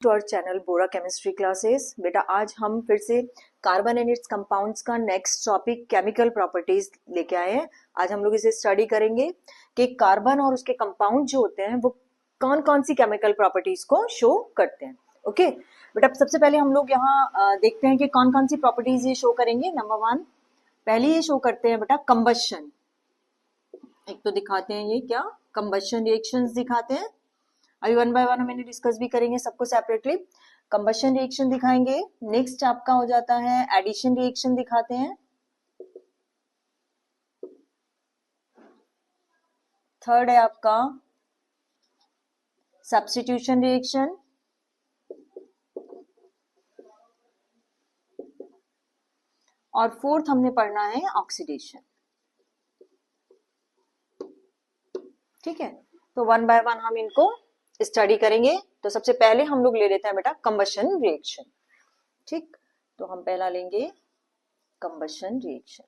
To our channel Bora chemistry classes. बेटा आज हम फिर से कार्बन एंड इट्स कंपाउंड्स का नेक्स्ट टॉपिक केमिकल प्रॉपर्टीज लेके आए हैं। आज हम लोग इसे स्टडी करेंगे कि कार्बन और उसके कंपाउंड जो होते हैं वो कौन कौन सी केमिकल प्रॉपर्टीज को शो करते हैं। ओके बेटा, सबसे पहले हम लोग यहाँ देखते हैं कि कौन कौन सी प्रॉपर्टीज ये शो करेंगे। नंबर वन, पहले ये शो करते हैं बेटा कंबशन। एक तो दिखाते हैं ये क्या, कंबशन रिएक्शंस दिखाते हैं। अभी वन बाय वन हम इन्हें डिस्कस भी करेंगे सबको सेपरेटली। कंबशन रिएक्शन दिखाएंगे। नेक्स्ट आपका हो जाता है एडिशन रिएक्शन दिखाते हैं। थर्ड है आपका सब्स्टिट्यूशन रिएक्शन। और फोर्थ हमने पढ़ना है ऑक्सीडेशन। ठीक है, तो वन बाय वन हम इनको स्टडी करेंगे। तो सबसे पहले हम लोग ले लेते हैं बेटा कंबशन रिएक्शन। ठीक, तो हम पहला लेंगे कंबशन रिएक्शन।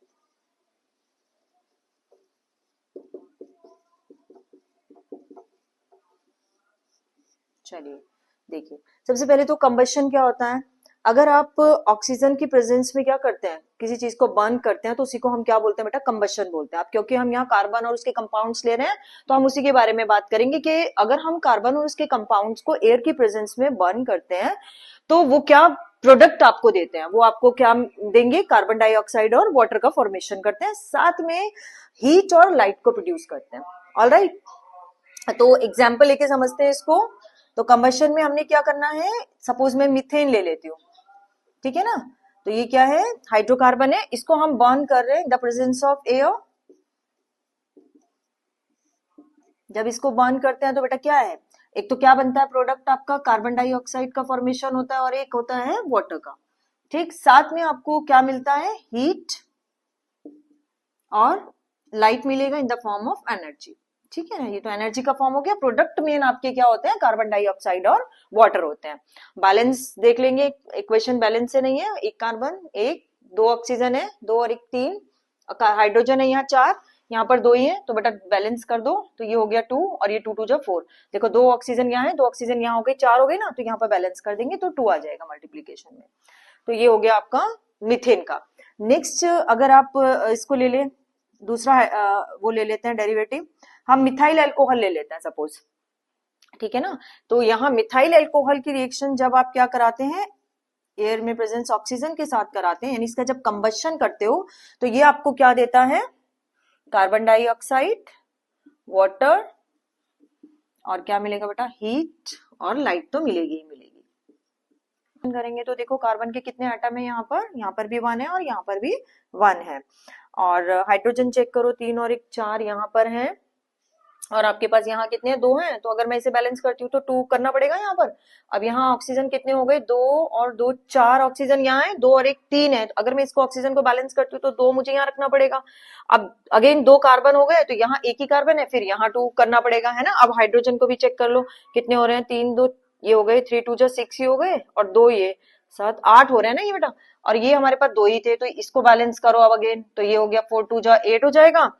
चलिए देखिए, सबसे पहले तो कंबशन क्या होता है। अगर आप ऑक्सीजन की प्रेजेंस में क्या करते हैं, किसी चीज को बर्न करते हैं, तो उसी को हम क्या बोलते हैं बेटा, कंबशन बोलते हैं। अब क्योंकि हम यहाँ कार्बन और उसके कंपाउंड्स ले रहे हैं तो हम उसी के बारे में बात करेंगे कि अगर हम कार्बन और उसके कंपाउंड्स को एयर की प्रेजेंस में बर्न करते हैं तो वो क्या प्रोडक्ट आपको देते हैं। वो आपको क्या देंगे, कार्बन डाइऑक्साइड और वाटर का फॉर्मेशन करते हैं, साथ में हीट और लाइट को प्रोड्यूस करते हैं। ऑलराइट, तो एग्जाम्पल लेके समझते हैं इसको। तो कंबशन में हमने क्या करना है, सपोज मैं मीथेन ले लेती हूँ, ठीक है ना। तो ये क्या है, हाइड्रोकार्बन है, इसको हम बर्न कर रहे हैं इन द प्रेजेंस ऑफ एयर। जब इसको बर्न करते हैं तो बेटा क्या है, एक तो क्या बनता है प्रोडक्ट आपका, कार्बन डाइऑक्साइड का फॉर्मेशन होता है और एक होता है वाटर का। ठीक, साथ में आपको क्या मिलता है, हीट और लाइट मिलेगा in the form of energy. ठीक है ना, ये तो एनर्जी का फॉर्म हो गया। प्रोडक्ट मेन आपके क्या होते हैं, कार्बन डाइऑक्साइड और वाटर होते हैं। बैलेंस देख लेंगे, इक्वेशन बैलेंस से नहीं है। एक कार्बन, एक दो ऑक्सीजन है, दो और एक तीन, हाइड्रोजन है यहाँ चार, यहाँ पर दो ही है, तो बेटा बैलेंस कर दो। तो ये हो गया टू और ये टू टू जब फोर। देखो दो ऑक्सीजन यहाँ है, दो ऑक्सीजन यहाँ हो गई, चार हो गई ना, तो यहाँ पर बैलेंस कर देंगे तो टू आ जाएगा मल्टीप्लीकेशन में। तो ये हो गया आपका मीथेन का। नेक्स्ट अगर आप इसको ले ले, दूसरा वो ले लेते हैं डेरिवेटिव, हम मिथाइल अल्कोहल ले लेते हैं सपोज, ठीक है ना। तो यहाँ मिथाइल अल्कोहल की रिएक्शन जब आप क्या कराते हैं, एयर में प्रेजेंस ऑक्सीजन के साथ कराते हैं, यानी इसका जब कंबशन करते हो तो ये आपको क्या देता है, कार्बन डाइऑक्साइड, वाटर और क्या मिलेगा बेटा, हीट और लाइट तो मिलेगी ही मिलेगी। करेंगे तो देखो कार्बन के कितने एटम है, यहाँ पर भी वन है और यहाँ पर भी वन है। और हाइड्रोजन चेक करो, तीन और एक चार यहाँ पर है, और आपके पास यहाँ कितने, दो हैं। तो अगर मैं इसे बैलेंस करती हूँ तो टू करना पड़ेगा यहाँ पर। अब यहाँ ऑक्सीजन कितने हो गए, दो और दो चार ऑक्सीजन यहाँ है, दो और एक तीन है। अगर मैं इसको ऑक्सीजन को बैलेंस करती हूँ तो दो मुझे यहाँ रखना पड़ेगा। अब अगेन दो कार्बन हो गए तो यहाँ एक ही कार्बन है, फिर यहाँ टू करना पड़ेगा, है ना। अब हाइड्रोजन को भी चेक कर लो, कितने हो रहे हैं, तीन दो ये हो गए, थ्री टू जो सिक्स ही हो गए, और दो ये सात आठ हो रहे हैं ना ये बेटा। और ये हमारे पास दो ही थे, तो इसको बैलेंस करो अब अगेन, तो ये हो गया फोर टू जा एट हो जाएगा।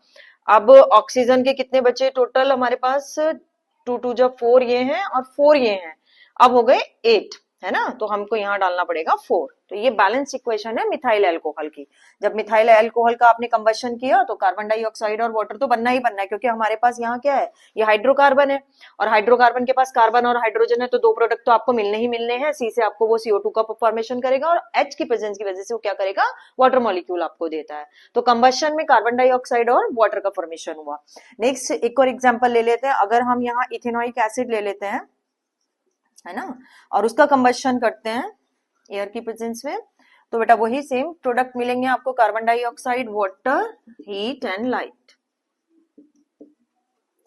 अब ऑक्सीजन के कितने बचे टोटल हमारे पास, टू टू जब फोर ये हैं और फोर ये हैं, अब हो गए एट, है ना। तो हमको यहाँ डालना पड़ेगा फोर। तो ये बैलेंस इक्वेशन है मिथाइल अल्कोहल की। जब मिथाइल अल्कोहल का आपने कंबशन किया तो कार्बन डाइऑक्साइड और वाटर तो बनना ही बनना है, क्योंकि हमारे पास यहाँ क्या है, ये हाइड्रोकार्बन है, और हाइड्रोकार्बन के पास कार्बन और हाइड्रोजन है, तो दो प्रोडक्ट तो आपको मिलने ही मिलने हैं। सी से आपको वो CO2 का फॉर्मेशन करेगा, और H की प्रेजेंस की वजह से वो क्या करेगा, वाटर मॉलिक्यूल आपको देता है। तो कंबशन में कार्बन डाइऑक्साइड और वाटर का फॉर्मेशन हुआ। नेक्स्ट एक और एग्जांपल ले लेते हैं। अगर हम यहाँ इथेनॉइक एसिड ले लेते हैं, है ना, और उसका कंबशन करते हैं एयर की प्रेजेंस में, तो बेटा वही सेम प्रोडक्ट मिलेंगे आपको, carbon dioxide, water, heat and light.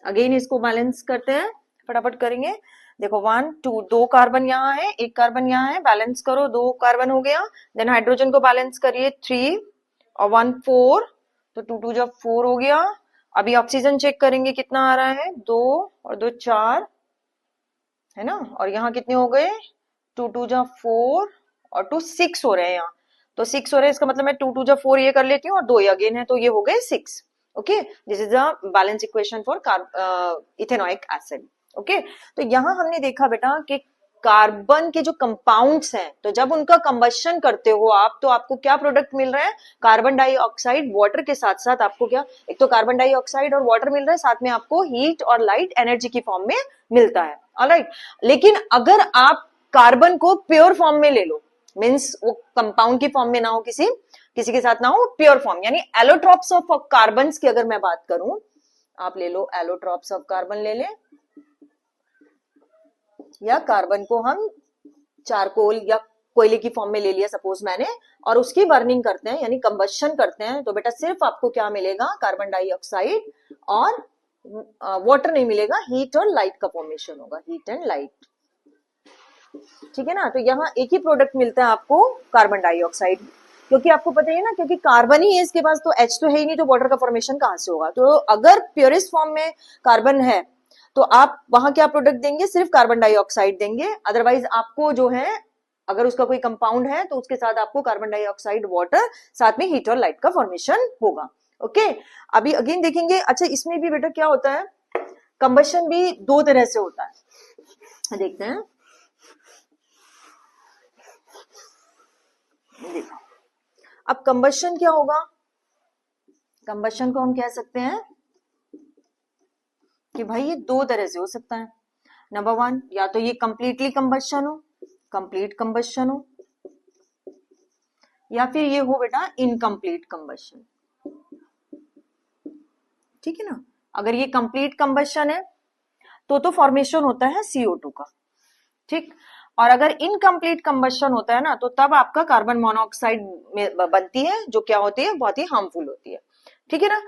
Again इसको बैलेंस करते हैं, फटाफट करेंगे। देखो वन टू, दो कार्बन यहाँ है, एक कार्बन यहाँ है, बैलेंस करो, दो कार्बन हो गया। देन हाइड्रोजन को बैलेंस करिए, थ्री और वन फोर, तो टू टू जब फोर हो गया। अभी ऑक्सीजन चेक करेंगे कितना आ रहा है, दो और दो चार, है ना। और यहाँ कितने हो गए, टू टू जा फोर और टू सिक्स हो रहे हैं यहाँ, तो सिक्स हो रहे हैं, इसका मतलब मैं टू टू जा फोर ये कर लेती हूँ और दो ये अगेन है, तो ये हो गए six. Okay, this is the balance equation for ethanoic acid. Okay, तो यहाँ हमने देखा बेटा कि कार्बन के जो कंपाउंड्स हैं, तो जब उनका कंबशन करते हो आप, तो आपको क्या प्रोडक्ट मिल रहा है? कार्बन डाइऑक्साइड वाटर के साथ साथ आपको क्या, एक तो कार्बन डाइऑक्साइड और वाटर मिल रहा है, साथ में आपको हीट और लाइट एनर्जी की फॉर्म में मिलता है। ऑलराइट, लेकिन अगर आप कार्बन को प्योर फॉर्म में ले लो, मीन्स वो कंपाउंड की फॉर्म में ना हो, किसी किसी के साथ ना हो, प्योर फॉर्म, यानी एलोट्रॉप्स ऑफ कार्बन की अगर मैं बात करूं, आप ले लो एलोट्रॉप्स ऑफ कार्बन ले लें, या कार्बन को हम चारकोल या कोयले की फॉर्म में ले लिया सपोज मैंने, और उसकी बर्निंग करते हैं यानी कंबशन करते हैं, तो बेटा सिर्फ आपको क्या मिलेगा? कार्बन डाइऑक्साइड और वाटर नहीं मिलेगा, हीट और लाइट का फॉर्मेशन होगा, हीट एंड लाइट। ठीक है ना, तो यहाँ एक ही प्रोडक्ट मिलता है आपको, कार्बन डाइऑक्साइड, क्योंकि आपको पता है ना, क्योंकि कार्बन ही है इसके पास, तो H तो है ही नहीं, तो वाटर का फॉर्मेशन कहां से होगा? तो अगर प्योरेस्ट फॉर्म में कार्बन है, तो आप वहां क्या प्रोडक्ट देंगे? सिर्फ कार्बन डाइऑक्साइड देंगे। अदरवाइज आपको जो है, अगर उसका कोई कंपाउंड है तो उसके साथ आपको कार्बन डाइऑक्साइड, वाटर, साथ में हीट और लाइट का फॉर्मेशन होगा। ओके, अभी अगेन देखेंगे। अच्छा, इसमें भी बेटा क्या होता है? कंबशन भी दो तरह से होता है, देखते हैं। देखो, अब कंबशन क्या होगा? कंबशन को हम कह सकते हैं कि भाई ये दो तरह से हो सकता है। नंबर वन, या तो ये कंप्लीटली कंबशन हो, कंप्लीट कंबशन हो, या फिर ये हो बेटा इनकम्प्लीट कंबशन। ठीक है ना, अगर ये कंप्लीट कंबशन है तो फॉर्मेशन होता है CO2 का। ठीक, और अगर इनकम्प्लीट कंबशन होता है ना, तो तब आपका कार्बन मोनोऑक्साइड में बनती है, जो क्या होती है? बहुत ही हार्मफुल होती है। ठीक है ना,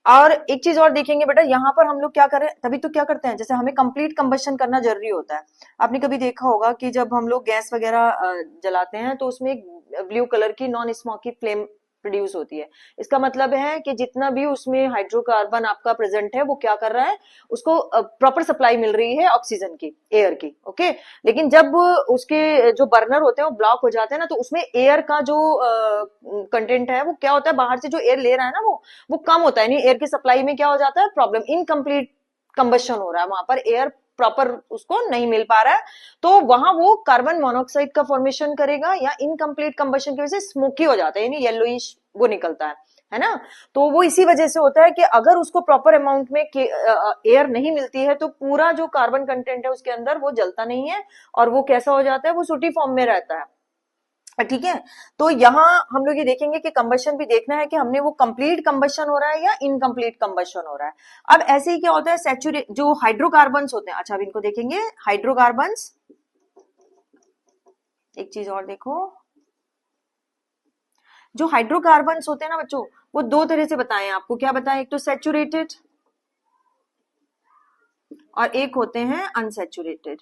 और एक चीज और देखेंगे बेटा, यहाँ पर हम लोग क्या करें, तभी तो क्या करते हैं, जैसे हमें कंप्लीट कंबशन करना जरूरी होता है। आपने कभी देखा होगा कि जब हम लोग गैस वगैरह जलाते हैं, तो उसमें एक ब्लू कलर की नॉन स्मोकी फ्लेम प्रोड्यूस होती है। इसका मतलब है कि जितना भी उसमें हाइड्रोकार्बन आपका प्रेजेंट है, वो क्या कर रहा है? उसको प्रॉपर सप्लाई मिल रही है ऑक्सीजन की, एयर की। ओके, लेकिन जब उसके जो बर्नर होते हैं वो ब्लॉक हो जाते हैं ना, तो उसमें एयर का जो कंटेंट है वो क्या होता है? बाहर से जो एयर ले रहा है ना, वो कम होता है, नहीं एयर की सप्लाई में क्या हो जाता है? प्रॉब्लम, इनकम्प्लीट कंबशन हो रहा है, वहां पर एयर प्रॉपर उसको नहीं मिल पा रहा है, तो वहां वो कार्बन मोनोऑक्साइड का फॉर्मेशन करेगा, या इनकम्प्लीट कंबशन की वजह से स्मोकी हो जाता है, यानी येलोइश वो निकलता है ना। तो वो इसी वजह से होता है कि अगर उसको प्रॉपर अमाउंट में एयर नहीं मिलती है, तो पूरा जो कार्बन कंटेंट है उसके अंदर वो जलता नहीं है, और वो कैसा हो जाता है? वो सूटी फॉर्म में रहता है। ठीक है, तो यहां हम लोग ये देखेंगे कि कंबशन भी देखना है कि हमने वो कंप्लीट कंबशन हो रहा है या इनकम्प्लीट कंबशन हो रहा है। अब ऐसे ही क्या होता है? सैचुरेट जो हाइड्रोकार्बन्स होते हैं, अच्छा अब इनको देखेंगे। हाइड्रोकार्बन्स, एक चीज और देखो, जो हाइड्रोकार्बन्स होते हैं ना बच्चों, वो दो तरह से बताएं आपको। क्या बताएं? एक तो सैचुरेटेड और एक होते हैं अनसैचुरेटेड।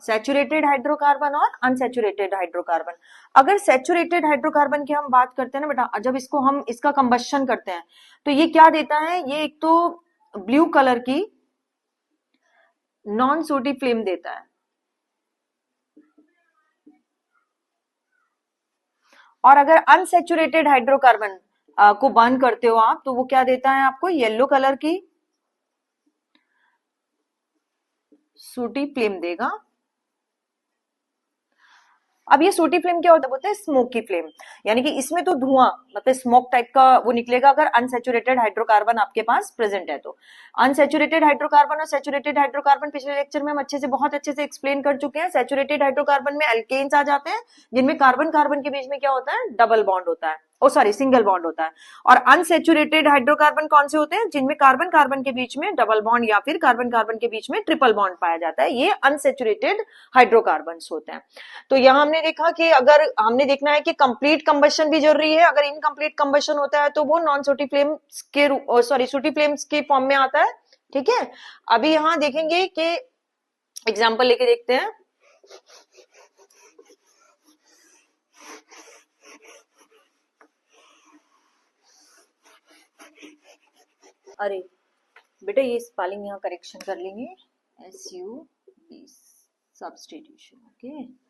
सैचुरेटेड हाइड्रोकार्बन और अनसैचुरेटेड हाइड्रोकार्बन। अगर सैचुरेटेड हाइड्रोकार्बन की हम बात करते हैं ना बेटा, जब इसको हम इसका कंबशन करते हैं, तो ये क्या देता है? ये एक तो ब्लू कलर की नॉन सूटी फ्लेम देता है, और अगर अनसैचुरेटेड हाइड्रोकार्बन को बर्न करते हो आप, तो वो क्या देता है आपको? येलो कलर की सूटी फ्लेम देगा। अब ये सूटी फ्लेम क्या होता है? बोलते हैं स्मोकी फ्लेम, यानी कि इसमें तो धुआं, मतलब स्मोक टाइप का वो निकलेगा, अगर अनसैचुरेटेड हाइड्रोकार्बन आपके पास प्रेजेंट है तो। अनसैचुरेटेड हाइड्रोकार्बन और सैचुरेटेड हाइड्रोकार्बन पिछले लेक्चर में हम बहुत अच्छे से एक्सप्लेन कर चुके हैं। सैचुरेटेड हाइड्रोकार्बन में एल्केन्स आ जाते हैं, जिनमें कार्बन कार्बन के बीच में क्या होता है? डबल बॉन्ड होता है, ओ सॉरी सिंगल बॉन्ड होता है। और अनसैचुरेटेड हाइड्रोकार्बन कौन से होते हैं? जिनमें कार्बन कार्बन के बीच में डबल बॉन्ड या फिर कार्बन कार्बन के बीच में ट्रिपल बॉन्ड पाया जाता है, ये अनसैचुरेटेड हाइड्रोकार्बन होते हैं। तो यहां हमने देखा कि अगर हमने देखना है कि कंप्लीट कंबशन भी जरूरी है, अगर इनकम्प्लीट कंबशन होता है तो वो नॉन सूटी फ्लेम के सॉरी सूटी फ्लेम्स के फॉर्म में आता है। ठीक है, अभी यहां देखेंगे कि एग्जांपल लेके देखते हैं। अरे बेटा, ये स्पेलिंग यहाँ करेक्शन कर लेंगे, SUB सब्स्टिट्यूशन। ओके,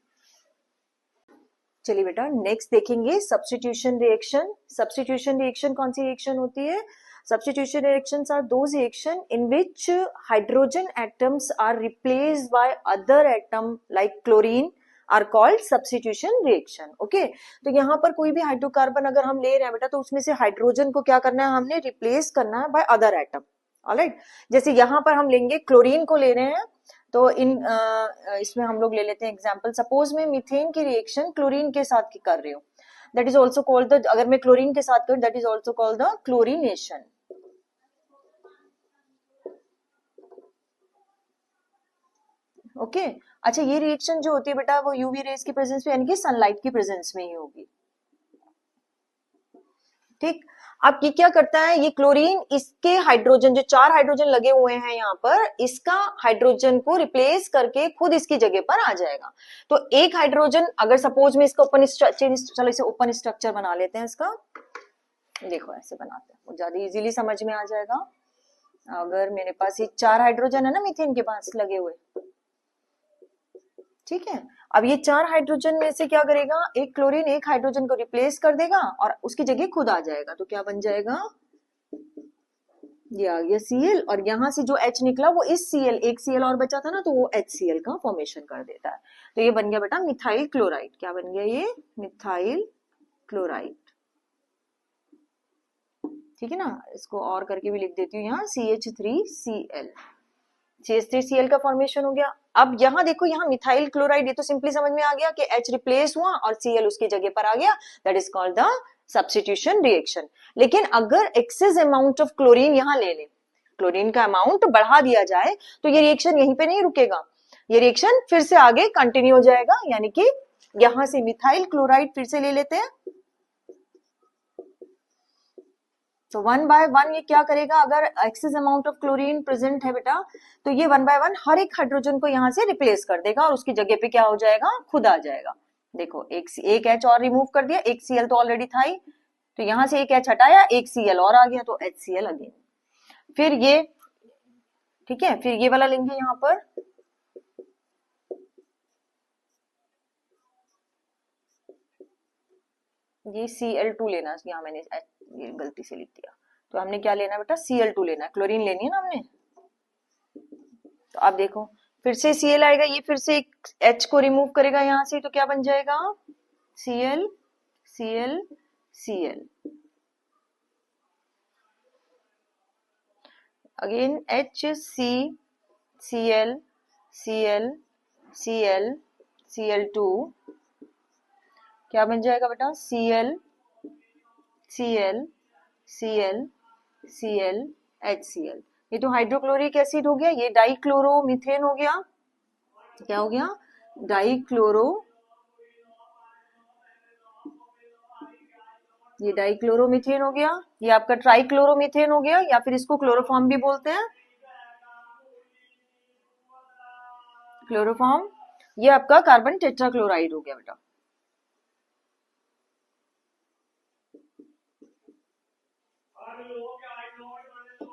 चलिए बेटा नेक्स्ट देखेंगे सब्स्टिट्यूशन रिएक्शन। सब्स्टिट्यूशन रिएक्शन कौन सी रिएक्शन होती है? Substitution reactions are those reaction in which hydrogen atoms are replaced by other atom like chlorine are called substitution reaction. Okay, तो यहाँ पर कोई भी हाइड्रोकार्बन अगर हम ले रहे हैं बेटा, तो उसमें से हाइड्रोजन को क्या करना है, हमने रिप्लेस करना है बाय अदर एटम. ऑलराइट, जैसे यहाँ पर हम लेंगे क्लोरीन को ले रहे हैं, तो इसमें हम लोग ले लेते हैं एग्जांपल. सपोज मैं मीथेन की रिएक्शन क्लोरीन के साथ कर रही हूँ, that is also called the, अगर मैं क्लोरीन के साथ करूँ that is also called the chlorination. Okay, अच्छा ये रिएक्शन जो होती है बेटा वो यूवी रेज की प्रेजेंस में यानी कि सनलाइट की प्रेजेंस में ही होगी. ठीक, अब ये क्या करता है, ये क्लोरीन इसके हाइड्रोजन, जो 4 हाइड्रोजन लगे हुए हैं यहाँ पर, इसका हाइड्रोजन को रिप्लेस करके खुद इसकी जगह पर आ जाएगा. तो एक हाइड्रोजन अगर सपोज में इसका ओपन स्ट्रक्चर, चलो इसे ओपन स्ट्रक्चर बना लेते हैं इसका. देखो ऐसे बनाते हैं, वो ज्यादा इजीली समझ में आ जाएगा. अगर मेरे पास ये 4 हाइड्रोजन है ना मीथेन के पास लगे हुए, ठीक है, अब ये 4 हाइड्रोजन में से क्या करेगा, एक क्लोरीन एक हाइड्रोजन को रिप्लेस कर देगा और उसकी जगह खुद आ जाएगा. तो क्या बन जाएगा, ये आ गया Cl, और यहां से जो H निकला वो इस Cl, एक Cl और बचा था ना, तो वो HCl का फॉर्मेशन कर देता है. तो ये बन गया बेटा मिथाइल क्लोराइड. क्या बन गया ये, मिथाइल क्लोराइड. ठीक है ना, इसको और करके भी लिख देती हूँ यहाँ, CH3Cl, CH3Cl का फॉर्मेशन हो गया. अब यहाँ देखो, यहाँ मिथाइल क्लोराइड, ये तो सिंपली समझ में आ गया कि H रिप्लेस हुआ और Cl उसकी जगह पर आ गया, that is called the substitution reaction. लेकिन अगर एक्सेस अमाउंट ऑफ क्लोरीन यहाँ ले ले, क्लोरीन का अमाउंट बढ़ा दिया जाए, तो ये रिएक्शन यहीं पे नहीं रुकेगा, ये रिएक्शन फिर से आगे कंटिन्यू हो जाएगा. यानी कि यहां से मिथाइल क्लोराइड फिर से ले लेते हैं. तो 1 बाय 1 ये क्या करेगा, अगर excess amount of chlorine present है बेटा, तो ये 1 बाय 1 हर एक हाइड्रोजन को यहाँ से रिप्लेस कर देगा और उसकी जगह पे क्या हो जाएगा, खुद आ जाएगा. देखो एक H और रिमूव कर दिया, एक Cl तो ऑलरेडी था ही, तो यहाँ से एक H हटाया, एक Cl और आ गया, तो HCl अगेन. फिर ये, ठीक है, फिर ये वाला लेंगे यहाँ पर, ये Cl2 लेना, यहाँ मैंने ये गलती से लिख दिया. तो हमने क्या लेना बेटा, Cl2 लेना है, क्लोरीन लेनी है ना हमने. तो आप देखो फिर से Cl आएगा, ये फिर से एक H को रिमूव करेगा यहाँ से, तो क्या बन जाएगा, Cl Cl Cl, again H C Cl Cl Cl Cl2, क्या बन जाएगा बेटा, Cl Cl Cl Cl HCl. ये तो हाइड्रोक्लोरिक एसिड हो गया, ये डाइक्लोरोमीथेन हो गया. क्या हो गया, डाइक्लोरो, ये डाइक्लोरोमीथेन हो गया. ये आपका ट्राइक्लोरोमीथेन हो गया, या फिर इसको क्लोरोफॉर्म भी बोलते हैं, क्लोरोफॉर्म. ये आपका कार्बन टेट्राक्लोराइड हो गया बेटा.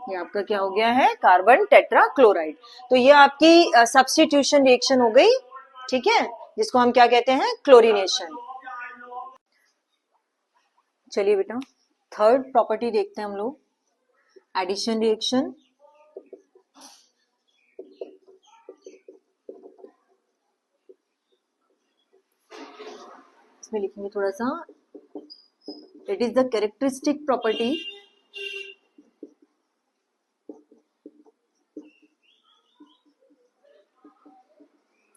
ये आपका क्या हो गया है, कार्बन टेट्राक्लोराइड. तो ये आपकी सब्स्टिट्यूशन रिएक्शन हो गई. ठीक है, जिसको हम क्या कहते हैं, क्लोरीनेशन. चलिए बेटा थर्ड प्रॉपर्टी देखते हैं हम लोग, एडिशन रिएक्शन. इसमें लिखेंगे थोड़ा सा, it is the characteristic property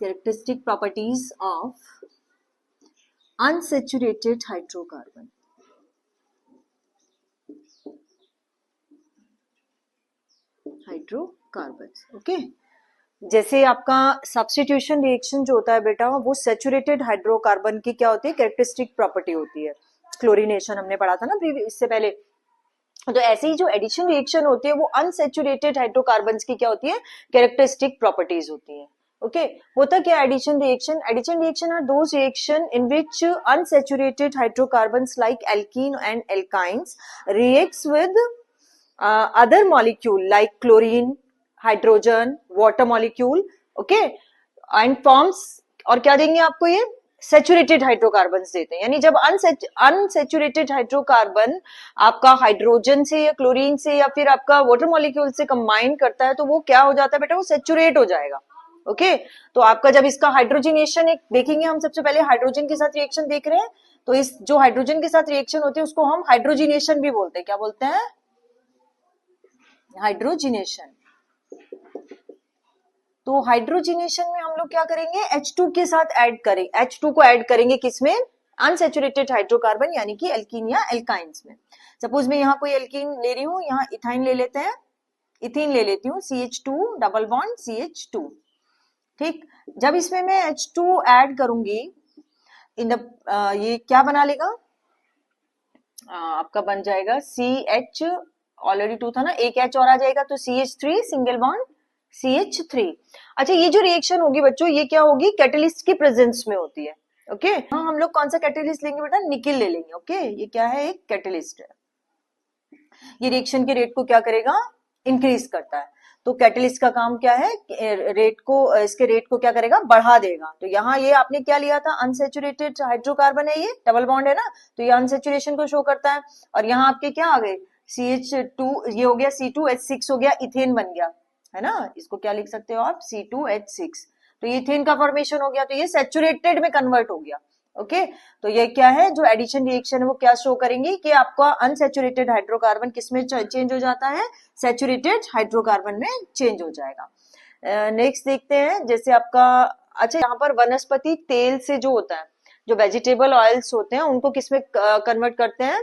characteristic properties of unsaturated hydrocarbon. Hydrocarbons. Okay, जैसे आपका सब्स्टिट्यूशन रिएक्शन जो होता है बेटा, वो सैचुरेटेड हाइड्रोकार्बन की क्या होती है, कैरेक्टरिस्टिक प्रॉपर्टी होती है. क्लोरीनेशन हमने पढ़ा था ना इससे पहले. तो ऐसे ही जो एडिशन रिएक्शन होती है वो अनसैचुरेटेड हाइड्रोकार्बन्स की क्या होती है, कैरेक्टरिस्टिक प्रॉपर्टीज होती है. ओके, होता क्या addition reaction, addition reaction are those reaction in which unsaturated hydrocarbons like alkene and alkynes reacts with other molecule like chlorine, hydrogen, water molecule. okay, and forms, और क्या देंगे आपको, ये सेचुरेटेड हाइड्रोकार्बन देते हैं। यानी जब अनसेचुरेटेड हाइड्रोकार्बन आपका हाइड्रोजन से या क्लोरीन से या फिर आपका वाटर मॉलिक्यूल से कंबाइन करता है तो वो क्या हो जाता है बेटा, वो सेचुरेट हो जाएगा। ओके, तो आपका जब इसका हाइड्रोजनेशन एक देखेंगे, हम सबसे पहले हाइड्रोजन के साथ रिएक्शन देख रहे हैं, तो इस जो हाइड्रोजन के साथ रिएक्शन होती है उसको हम हाइड्रोजिनेशन भी बोलते हैं। क्या बोलते हैं? हाइड्रोजिनेशन। तो हाइड्रोजिनेशन में हम लोग क्या करेंगे, H2 के साथ ऐड करें, H2 को ऐड करेंगे किसमें, अनसेचुरेटेड हाइड्रोकार्बन यानी कि एल्कीन या एल्काइंस में। सपोज मैं यहाँ कोई एल्कीन ले रही हूँ, यहाँ इथाइन ले लेते हैं, इथीन ले लेती हूँ, CH2 डबल बॉन्ड CH2। ठीक, जब इसमें मैं H2 ऐड करूंगी इन द ये क्या बना लेगा, आपका बन जाएगा CH, ऑलरेडी 2 था ना, एक H और आ जाएगा तो CH3 सिंगल बॉन्ड CH3। अच्छा, ये जो रिएक्शन होगी बच्चों, ये क्या होगी, कैटलिस्ट की प्रेजेंस में होती है। ओके, हाँ, हम लोग कौन सा कैटलिस्ट लेंगे बेटा, निकिल ले लेंगे। ओके, ये क्या है, एक कैटलिस्ट है। ये रिएक्शन के रेट को क्या करेगा, इंक्रीज करता है। तो कैटलिस्ट का काम क्या है, रेट को, इसके रेट को क्या करेगा, बढ़ा देगा। तो यहाँ ये आपने क्या लिया था, अनसेचुरेटेड हाइड्रोकार्बन है, ये डबल बॉन्ड है ना, तो ये अनसेचुरेशन को शो करता है। और यहाँ आपके क्या आ गए, CH2, ये हो गया C2H6 हो गया, इथेन बन गया है ना, इसको क्या लिख सकते हो आप, C2H6। तो ये इथेन का फॉर्मेशन हो गया, तो ये सेचुरेटेड में कन्वर्ट हो गया। ओके, तो ये क्या है, जो एडिशन रिएक्शन है वो क्या शो करेंगी कि आपका अनसेचुरेटेड हाइड्रोकार्बन किसमें चेंज हो जाता है, सेचुरेटेड हाइड्रोकार्बन में चेंज हो जाएगा। नेक्स्ट देखते हैं, जैसे आपका, अच्छा यहाँ पर वनस्पति तेल से जो होता है, जो वेजिटेबल ऑयल्स होते हैं उनको किसमें कन्वर्ट करते हैं,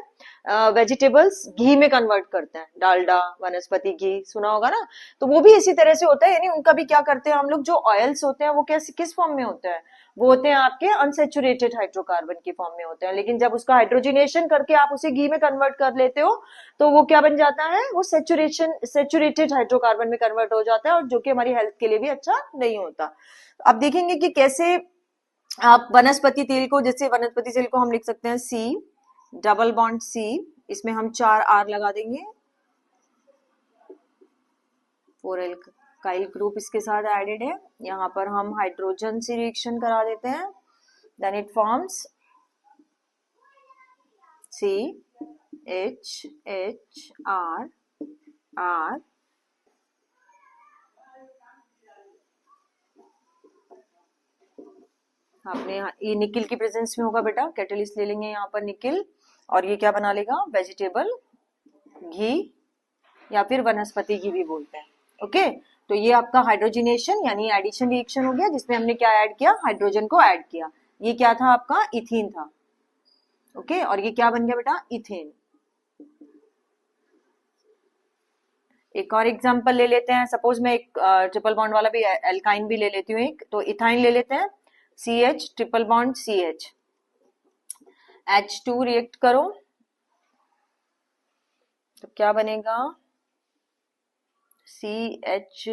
वेजिटेबल्स घी में कन्वर्ट करते हैं, डालडा, वनस्पति घी सुना होगा ना। तो वो भी इसी तरह से होता है, यानी उनका भी क्या करते हैं हम लोग, जो ऑयल्स होते हैं वो कैसे, किस फॉर्म में होते हैं, वो होते हैं आपके अनसेचुरेटेड हाइड्रोकार्बन की फॉर्म में होते हैं। लेकिन जब उसका हाइड्रोजिनेशन करके आप उसे घी में कन्वर्ट कर लेते हो तो वो क्या बन जाता है, वो सेचुरेटेड हाइड्रोकार्बन में कन्वर्ट हो जाता है, और जो कि हमारी हेल्थ के लिए भी अच्छा नहीं होता। अब देखेंगे कि कैसे आप वनस्पति तेल को, जैसे वनस्पति तेल को हम लिख सकते हैं C डबल बॉन्ड C, इसमें हम 4 R लगा देंगे, 4 एल्काइल ग्रुप इसके साथ एडेड है। यहाँ पर हम हाइड्रोजन से रिएक्शन करा देते हैं, then it forms CHHR R, आपने ये निकिल की प्रेजेंस में होगा बेटा, कैटलिस्ट ले लेंगे यहाँ पर निकिल, और ये क्या बना लेगा, वेजिटेबल घी या फिर वनस्पति घी भी बोलते हैं। ओके, तो ये आपका हाइड्रोजिनेशन यानी एडिशन रिएक्शन हो गया, जिसमें हमने क्या ऐड किया, हाइड्रोजन को ऐड किया। ये क्या था आपका, इथीन था। ओके, और ये क्या बन गया बेटा, इथेन। एक और एग्जांपल ले लेते हैं, सपोज मैं एक ट्रिपल बॉन्ड वाला भी एल्काइन भी ले लेती हूँ एक, तो इथाइन ले लेते हैं, CH triple bond CH, H2 react करो तो क्या बनेगा, CH,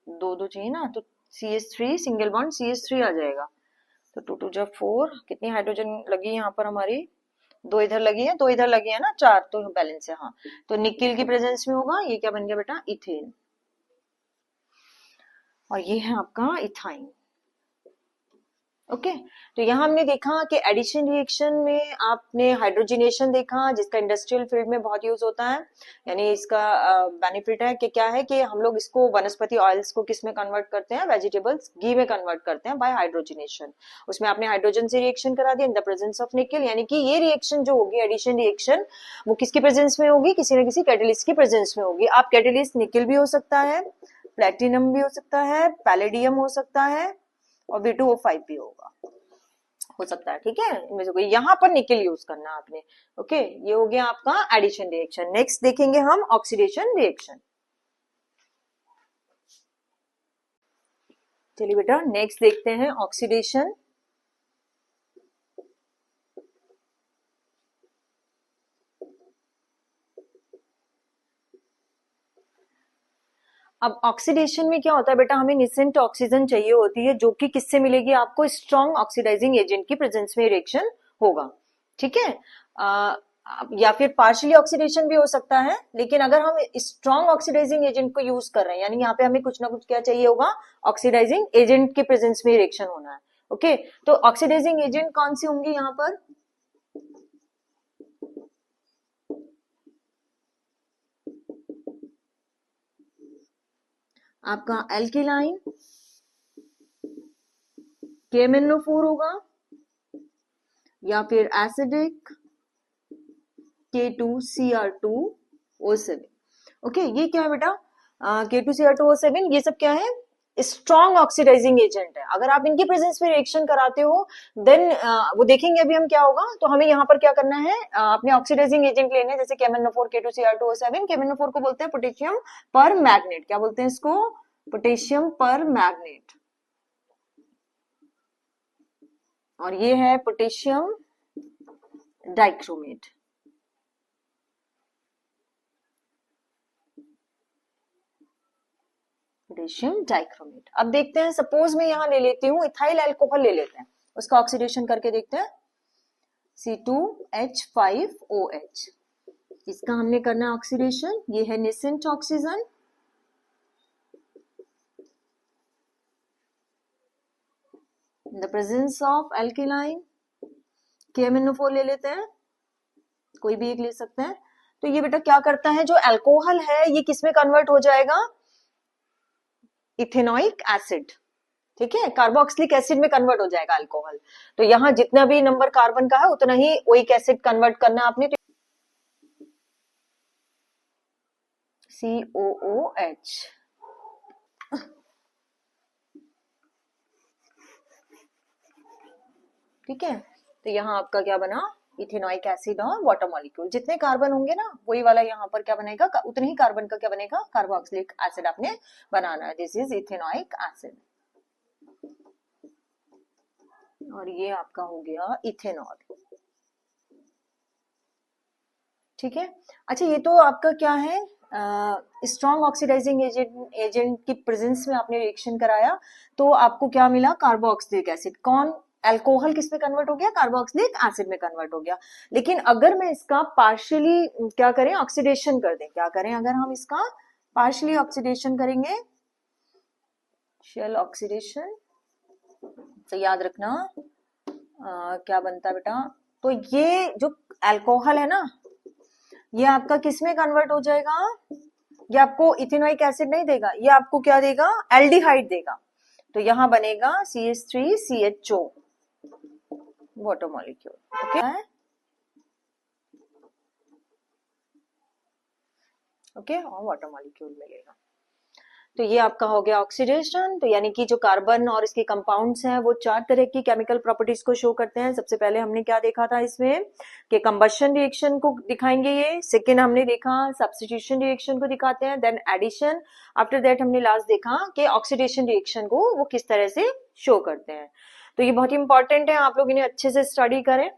दो चाहिए ना, तो CH3 सिंगल बॉन्ड CH3 आ जाएगा। तो 2 2 जा 4, कितनी हाइड्रोजन लगी यहाँ पर हमारी, 2 इधर लगी है, 2 इधर लगी है ना, 4, तो बैलेंस है। हाँ, तो निकिल की प्रेजेंस में होगा, ये क्या बन गया बेटा, इथेन, और ये है आपका इथाइन। ओके, तो यहाँ हमने देखा कि एडिशन रिएक्शन में आपने हाइड्रोजिनेशन देखा, जिसका इंडस्ट्रियल फील्ड में बहुत यूज होता है। यानी इसका बेनिफिट है कि क्या है कि हम लोग इसको वनस्पति ऑयल्स को किस में कन्वर्ट करते हैं, वेजिटेबल्स घी में कन्वर्ट करते हैं बाय हाइड्रोजिनेशन। उसमें आपने हाइड्रोजन से रिएक्शन करा दिया in the presence of nickel, यानी कि ये रिएक्शन जो होगी एडिशन रिएक्शन, वो किसकी प्रेजेंस में होगी, किसी न किसी कैटलिस्ट की प्रेजेंस में होगी। आप कैटलिस्ट निकिल भी हो सकता है, प्लेटिनम भी हो सकता है, पैलेडियम हो सकता है, और V2O5 भी हो सकता है। ठीक है, इनमें से कोई, यहाँ पर निकिल यूज करना आपने। ओके, ये हो गया आपका एडिशन रिएक्शन। नेक्स्ट देखेंगे हम ऑक्सीडेशन रिएक्शन। चलिए बेटा, नेक्स्ट देखते हैं ऑक्सीडेशन। अब ऑक्सीडेशन में क्या होता है बेटा, हमें निसेंट ऑक्सीजन चाहिए होती है, जो कि किससे मिलेगी आपको, स्ट्रॉन्ग ऑक्सीडाइजिंग एजेंट की प्रेजेंस में रिएक्शन होगा। ठीक है, या फिर पार्शियली ऑक्सीडेशन भी हो सकता है, लेकिन अगर हम स्ट्रॉन्ग ऑक्सीडाइजिंग एजेंट को यूज कर रहे हैं, यानी यहाँ पे हमें कुछ ना कुछ क्या चाहिए होगा, ऑक्सीडाइजिंग एजेंट के प्रेजेंस में रिएक्शन होना है। ओके, तो ऑक्सीडाइजिंग एजेंट कौन सी होंगी यहाँ पर, आपका एल्किलाइन KMnO4 होगा, या फिर एसिडिक K2Cr2O7। ओके, ये क्या है बेटा, K2Cr2O7, ये सब क्या है, स्ट्रॉन्ग ऑक्सीडाइजिंग एजेंट है। अगर आप इनकी प्रेजेंस में रिएक्शन कराते हो देन वो देखेंगे अभी हम क्या होगा। तो हमें यहाँ पर क्या करना है, अपने ऑक्सीडाइजिंग एजेंट लेने हैं, जैसे KMnO4 K2Cr2O7। KMnO4 को बोलते हैं पोटेशियम पर मैग्नेट, क्या बोलते हैं इसको, पोटेशियम पर मैग्नेट, और ये है पोटेशियम डाइक्रोमेट। Potassium dichromate. अब देखते हैं, सपोज मैं यहां ले लेती हूँ इथाइल अल्कोहल ले लेते हैं, उसका ऑक्सीडेशन करके देखते हैं, C2H5OH, इसका हमने करना है ऑक्सीडेशन। ये है nascent oxygen, in the presence of alkaline, KMnO4 ले लेते हैं, कोई भी एक ले सकते हैं। तो ये बेटा क्या करता है, जो अल्कोहल है ये किस में कन्वर्ट हो जाएगा, इथेनोइक एसिड, ठीक है, कार्बोक्सिलिक एसिड में कन्वर्ट हो जाएगा अल्कोहल। तो यहाँ जितना भी नंबर कार्बन का है उतना ही ओइक एसिड कन्वर्ट करना है आपने, COOH। ठीक है, तो यहाँ आपका क्या बना, इथेनोइक एसिड और वाटर मॉलिक्यूल। जितने कार्बन होंगे ना वही वाला यहाँ पर क्या बनेगा, उतने ही कार्बन का क्या बनेगा, कार्बोक्सिलिक एसिड आपने बनाना है। दिस इज इथेनोइक एसिड, और ये आपका हो गया इथेनॉल। ठीक है, अच्छा ये तो आपका क्या है, स्ट्रॉन्ग ऑक्सीडाइजिंग एजेंट की प्रेजेंस में आपने रिएक्शन कराया, तो आपको क्या मिला, कार्बोक्सिलिक एसिड। कौन, अल्कोहल किस में कन्वर्ट हो गया, कार्बोक्सिलिक एसिड में कन्वर्ट हो गया। लेकिन अगर मैं इसका पार्शियली क्या करें, ऑक्सीडेशन कर दें, क्या करें अगर हम इसका पार्शियली ऑक्सीडेशन करेंगे, शेल ऑक्सीडेशन, तो याद रखना क्या बनता है बेटा, तो ये जो अल्कोहल है ना ये आपका किस में कन्वर्ट हो जाएगा, ये आपको इथेनोइक एसिड नहीं देगा, ये आपको क्या देगा, एल्डिहाइड देगा। तो यहां बनेगा CH3CHO water molecule. Okay okay, और वाटर मॉलिक्यूल मिलेगा। तो ये आपका हो गया ऑक्सीडेशन। तो यानी कि जो कार्बन और इसके कंपाउंड्स हैं वो 4 तरह की केमिकल प्रॉपर्टीज को शो करते हैं। सबसे पहले हमने क्या देखा था इसमें कि कंबशन रिएक्शन को दिखाएंगे ये, सेकेंड हमने देखा सब्स्टिट्यूशन रिएक्शन को दिखाते हैं, देन एडिशन, आफ्टर दैट हमने लास्ट देखा कि ऑक्सीडेशन रिएक्शन को वो किस तरह से शो करते हैं। तो ये बहुत इंपॉर्टेंट है, आप लोग इन्हें अच्छे से स्टडी करें।